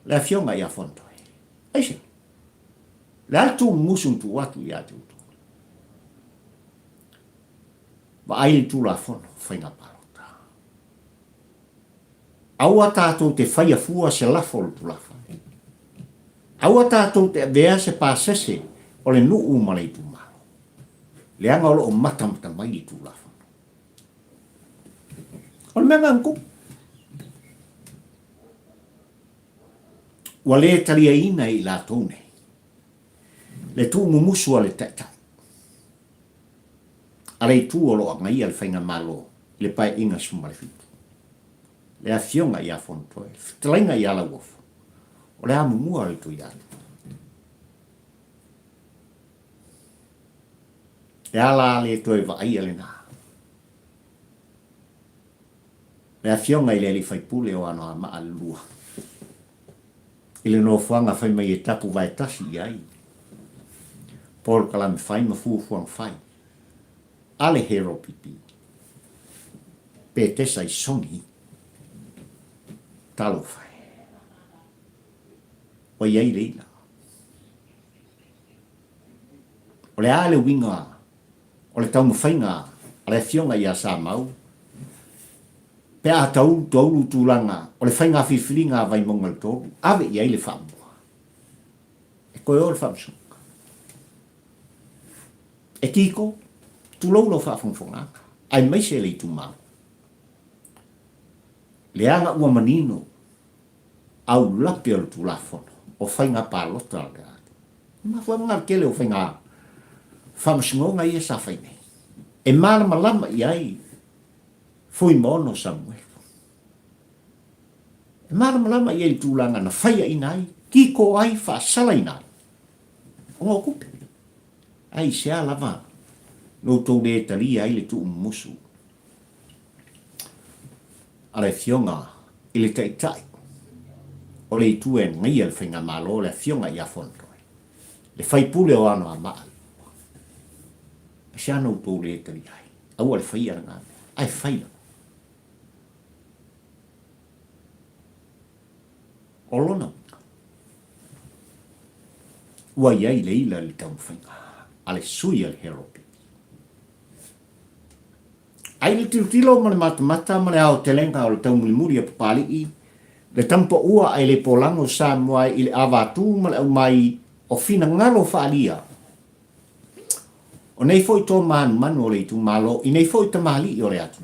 Le afionga i a fontoi. Aise. Le altu musum tu watu i atu tu. Wa aile tu la fono, whainga palota. Aua tātou te whaia fua se lafol tu lafa. Aua tātou te vea se pāsese o le nuu malei tu malo. Le anga olo o matamata mai tu lafa. O le menga nku. Wa le talia ina i la tone. Le tu mumusu ale tata. Ale tu o lo ngai al whainga malo le pai inga sumare fitu. Le afionga i a fontoi. Tlainga i ala wofu. O le amumua ale tu i ale. Le ala ale toi va ai ale na. Le afionga i le li fai pule o ano ama alua. Ile no fuanga fai mai e tapu vai tasi i ai. Paul kalame fai ma fuang fai. Ale hero pipi. Petesa i songi. Talo fai. O iei leila. O le ale winga. O le tau mawhainga. Ale fionga i a sa mau. Pe a tau taulu tūlanga. O le whainga whiwhiringa vai mongal tōru. Ave iei le whamua. E koe o le whamsu. E kiko, tu lau lau whaafonga. Ai mai se lei tu mau. Le anga ua manino, au lape o tu lafono, o whainga pālota le atu. Ma foi ngar kele o whainga whamsingonga ia sa whaine. E malama lama i ai foi mono Samuel. E malama lama i ai tūlanga na whaia inai, kiko ai whaasala inai. O ngā kupe. Ai sea lava. No tau le tali ai le tu musu. Ale fionga i le taitai. O le tuen ngai al whainga malo le fionga i a fondo. Le whaipule o ano a maa. Sea no tau le tali ai. Au ale whaia ngā. Ai whaia. O lona. Ua iai le ila le tau whainga. Ale sui al heropi. Ai le tilo ma le mata ma le ao te lenga o le tau mulimuri a papali i. Le tampo ua ai le polango sa moai i le avatu ma le au mai o fina ngalo whaalia. O nei foi tō manu o le tu malo, i nei foi ta mali i o le atu.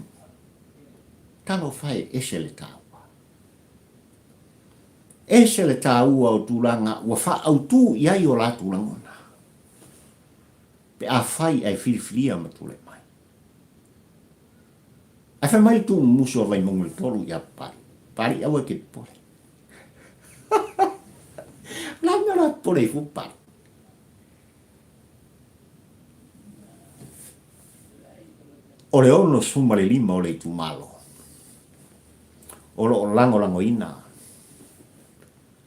Tano whae ese le tāua. Ese le tāua o tūranga ua wha au tū i ai o la tūrangona. Pe a whai ai whiriwhiria ma tūle mai. Ai whai mai tū muso a vai mongol toru i a pari. Pari au e ke pole. La mera pole i fu pari. O le ono suma le lima o le tu malo. O lo lango ina.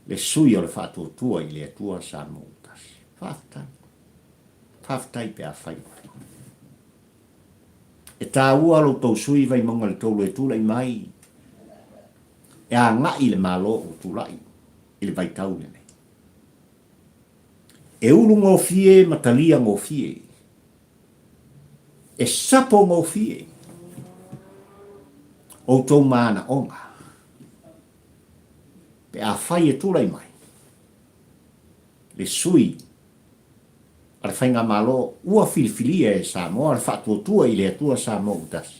Le sui o le whātua tua i le atua sa mūtas. Whaftai. Whaftai pe a whai. E tā ua lo tau sui vai monga le tolu e tūlai mai. E a ngai le malo o tūlai. I le vai tau le nei. E ulu ngō fie matalia ngō fie. E sapo ngō fie. O tau mana onga. Pe a whai e tūlai mai. Le sui. Ale whainga malo. Ua filifilia e sa moa. Ale whātua tua i le atua sa moa utas.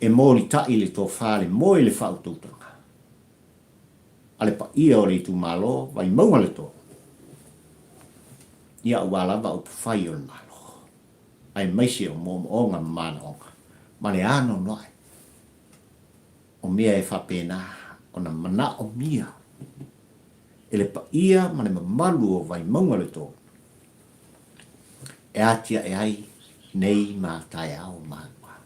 E mōli ta i le tō whāle. Mo i le whaututanga. Ale pa ia o le tu malo. Vai maunga le tō. Ia ua lava o whai o le malo. Ai maisi o mō onga mana onga. Mane ano noai. O mea e whapena. O na mana o mia. E le pa ia mane mamalu o vai maunga le tō. E atia e ai nei mā tai au mātua.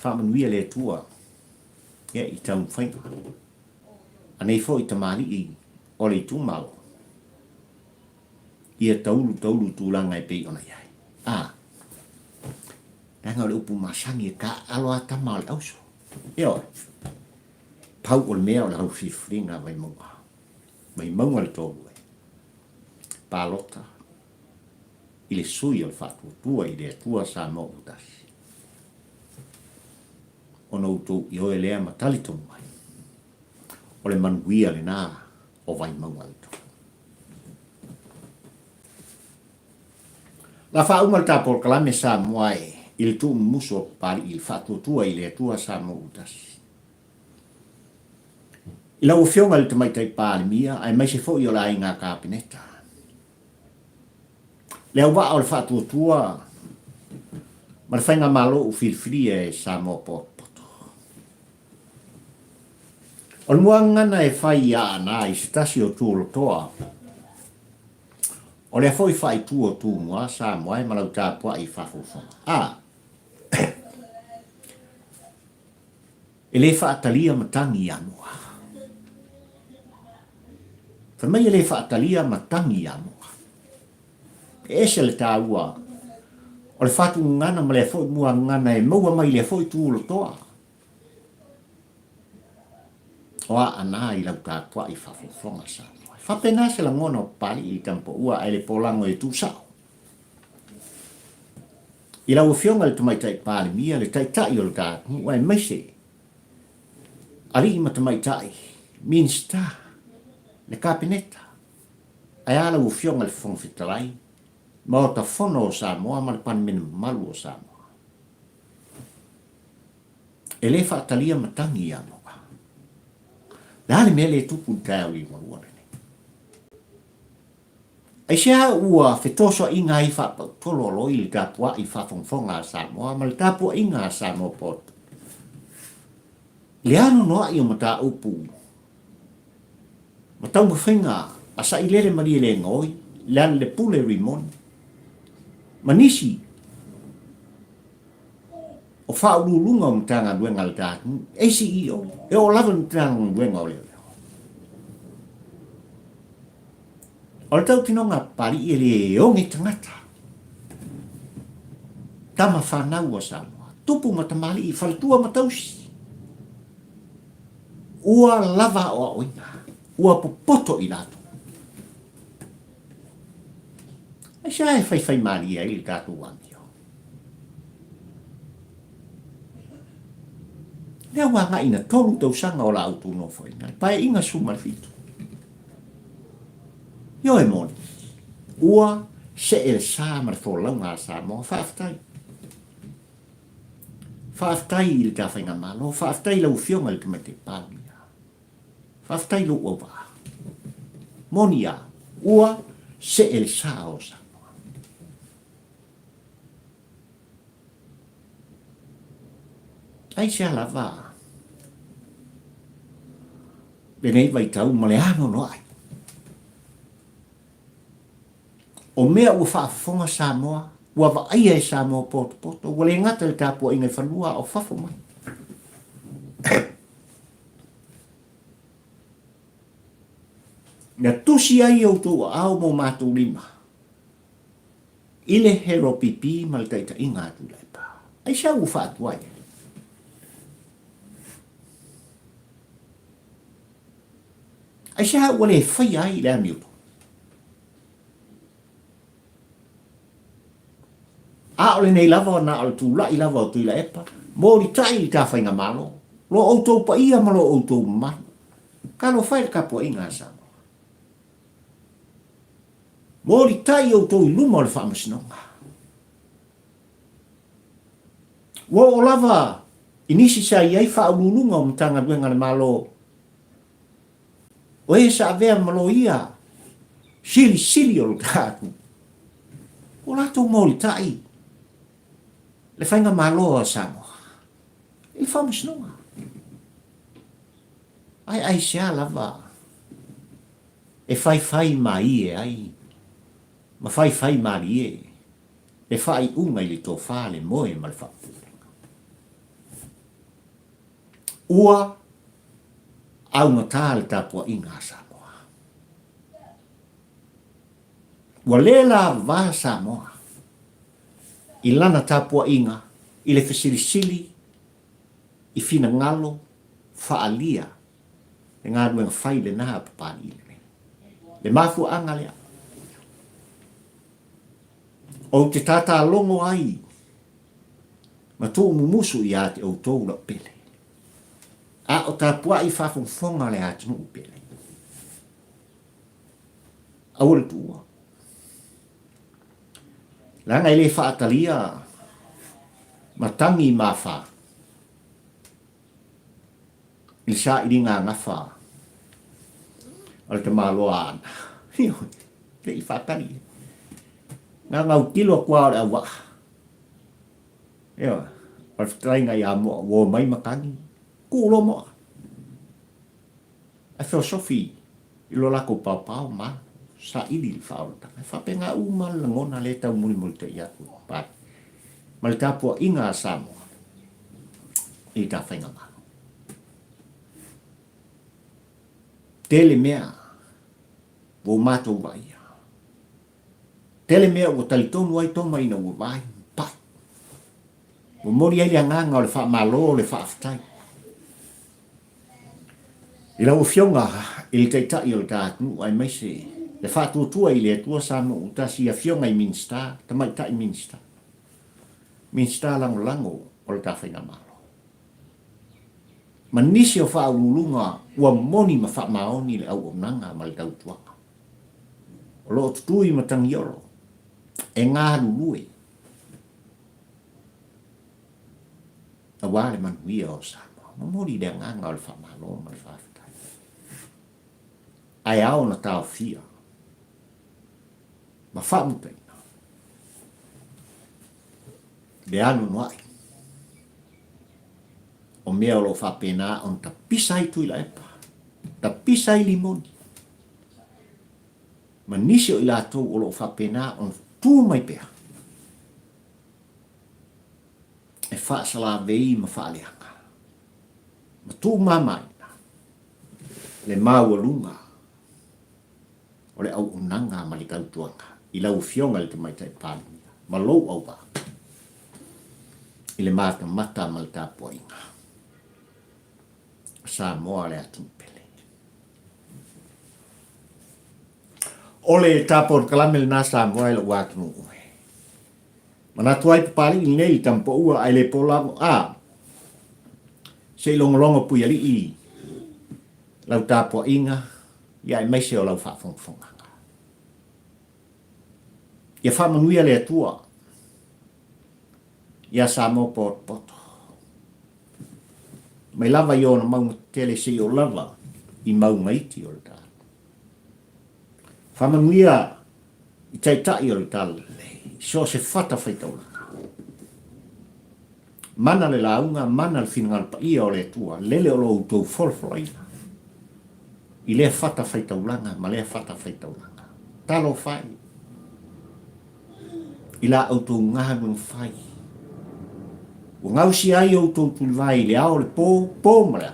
Whamanuia le tua. Ia i tau whainga. Anei fo i tamari i o le tu malo. Ia taulu tūlanga e pei ona iai. Nanga o le upu masangi e ka aloa tama o le auso. E oi. Pau o le mea o le hau whiwhinga vai maunga. Vai maunga le tōru e. Pālota. I le sui o le whātua tua i le atua sa mo utasi. Ono utou i oe lea matali tomu mai. O le manuia le nā o vai maunga le tōru. La whaunga le tāpol kalame sa moai i le tū muso pari i le whātua tua i le atua sa mo utasi. I lau whionga le tamaitai pāle mia, ai mai se fo i o la inga kāpineta. Le au waa o le whātua tua, ma le whainga malo u whirwhiria e sa mo poto. O le mua ngana e whai a ana i sitasi o tūlo toa, o le foi whai tū o tū mua sa moai malau tāpua i whawhawhanga. E le whaatalia matangi anua. Whamai e le whaatalia matangi anua. E ese le tāua. O le whatu ngana ma le foi mua ngana e maua mai le foi tūlo toa. Oa ana i lau tāpua i whawhawhanga sa moai. Whapena se la ngono pari i tampo ua ai le polango e tūsao. I lau whionga le tamaitai pāle mia le taitai o le tātu. Wai maise. Ari i matamaitai. Minsta. Le kāpineta. Ai ala u whionga le whongwhitalai. Ma o ta whono o Samoa ma le panmenu malu o Samoa. E le whaatalia matangi a moa. Le ale mea le tupu tau i waruare ne. Ai sea ua fetoso inga I fa tololo I le tapua I fa fonfonga Samoa ma le tapua inga Samoa pot. Le ano noa I o mata upu. Matau mawhinga asa I lele mari le ngoi lan le pule rimon. Manisi o fa ulunga o mtanga duenga le tatu. Eisi I o. E o lava mtanga duenga o leo. O le tau tinonga pari I le onge tangata. Tama whanau o Samoa. Tupu matamali I faltua matausi. Ua lava o oina. Ua popoto I lato. Ai sa e fai mali ai le tatu wangio. Lea wanga ina tolu tau sanga o la autu no foina. Pai inga suma fitu. Yo e moni. Ua se e sa mar fo launga Samoa whaaftai. Whaaftai I le tawhainga malo. Whaaftai lau fionga le kamete pāmia. Whaaftai lo ua waa. Moni a. Ua se e sa o sa. Ai se lava. Benei vai tau maleano no ai. O mea ua whaafonga Samoa, ua waaia e Samoa poto, wale ngata le tāpua ingai whanua o whafo mai. Na tusi ai au tō au mo mātou lima. Ile hero pipi mal taita inga atu leipa. Ai sa ua whaatuai. Ai sa ua le whai ai le amiuto. A ole nei lava na al tu la I lava o tu ila epa. Mori tai I ta whainga malo. Lo auto pa ia malo auto ma. Kalo whai kapua inga Samoa. Mori tai auto I luma o le whamasinonga. Wa o lava inisi sa iai whaulunga o mtanga duenga le malo. O e sa avea malo ia. Sili o lo tātu. O lato mori tai. Le whainga malo a Samoa. I whamasnonga. Ai sea lava. E whai mai e ai. Ma whai mai e. E whai unga I le tō whale moe ma le whapurenga. Ua au ngata le tāpua inga Samoa. Ua lela va Samoa. I lana tāpua inga, I le whesilisili, I whina ngalo, whaalia, e ngā ruenga whai le naha papani le. Le mafu anga lea. O te tata longo ai, ma tō mumusu I ate o tō la pele. A o tāpua I whafonga le ate mu pele. Aure tua. Langa ile whaatalia matangi mawha. I sa I ngā ngawha. Al te māloa ana. Le I whaatalia. Ngā ngau kilo kua ora wa. Eo, al whatainga I a moa, wo mai makangi. Kūlo moa. A filosofi, I lo lako pau ma. Sa ili whaorata. E whapenga umal ngona le tau muli te iaku. Pat. Mal tāpua inga Samoa. I tā whainga mano. Tele mea. Wo mātou waia. Tele mea wo talitonu ai toma ina wo vai. Pai. Wo mori ai nganga o le wha malo o le wha aftai. I lau fionga I le teitai o le tātunu ai mai se. Le whātua tua I le tua Samoa utasi a fionga I Minsta, tamai tai Minsta. Minsta lango o le tawhainga malo. Ma nisi o whaululunga ua moni ma whamaoni le au o nanga ma le tau tuanga. O lo tutui ma tangiolo, e ngā lulue. A wale manuia o Samoa, ma mori le nganga o le whamalo ma le whawhitai. Ai au na tau fia. ma whamutai. Le anu noai. O mea o lo whapena on ta pisa i tui la epa. Ta pisa i limoni. Ma nisi o i la tau o lo whapena on tū mai pea. E whaasala vei ma whaaleanga. Ma tū mamai. Le maua lunga. O le au unanga ma le kautuanga. I lau fionga le te mai tai pāni. Ma lou au ba. I le mata mata ma le tāpua inga. Sa moa le atu pele. O le tāpua kalame le nasa moa le wātunu ue. Mana tuai papali i nei tampo ua ai le polango a. Se longolongo pui ali i. Lau tāpua inga. Ia e meise o lau whaafonga. Ia whamanuia le atua. Ia sa mo poto. Mai lava i ona maunga tele si o lava i maunga iti o le tā. Whamanuia i taitai o le tala. So se whata whaitaula. Mana le launga, mana le whinangal pa ia o le atua. Lele o lo utou folfloina. I lea whata whaitaulanga, ma lea whata whaitaulanga. Talo whai. I la auto ngaha nung whai. O ngau si ai auto tulvai le ao le pō marea.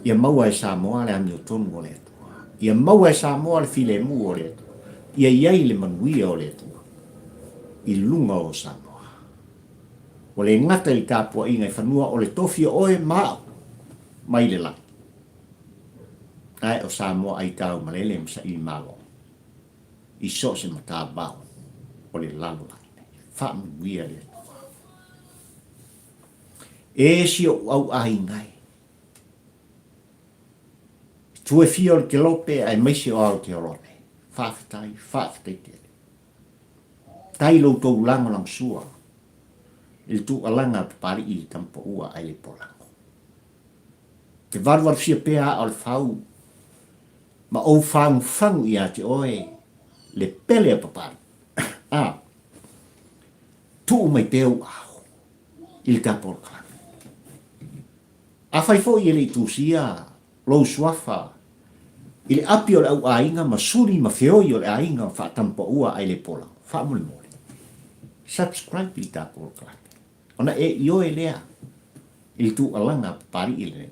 Ia maua e Samoa le ami o tonu o le atua. Ia maua e Samoa le file mu o le atua. Ia iai le manuia o le atua. I lunga o Samoa. O le ngata i tāpua inga i whanua o le tofi o oe mao. Mai le lang. Ai o Samoa ai tau malele msa i malo. I so se mata bao. O le lalo lang. Whamuia le atua. E si o au ai ngai. Tue fio le ke lope ai maisi o au te orone. Whaafitai te. Tai lo tau lango lang sua. Il tu alanga pari i tampo ua ai le polango. Te varwar fia pea al fau. Ma o fang ia te oe. Le pele a papari. Tu mai peu au. Il tapo klang. A fai fo i le tusia. Lo suafa. Ile api o le au ainga ma suri ma feoi o le ainga wha tampo ua ai le pola. Wha mole mole. Subscribe i tāporo klake. Ona e io e lea. Il tu alanga pari i le.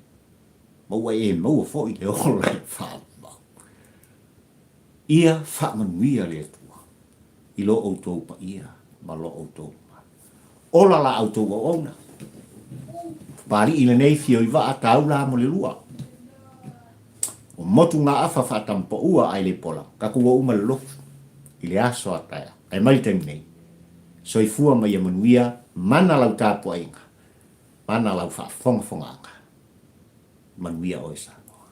Maua e maua fo i le ola e wha mau. Ia wha manuia le tua. I lo autou pa ia. Ma lo autou ma. Ola la autou o ona. Pari i le nei fio i wa a tau la mo le lua. O motu ngā awha whatampo ua ai le pola. Ka kua uma le lofu. I le aso ataya. Ai mai temi nei. So i fua mai a manuia. Mana lau tāpua inga. Mana lau whaafonga anga. Manuia o e Samoa.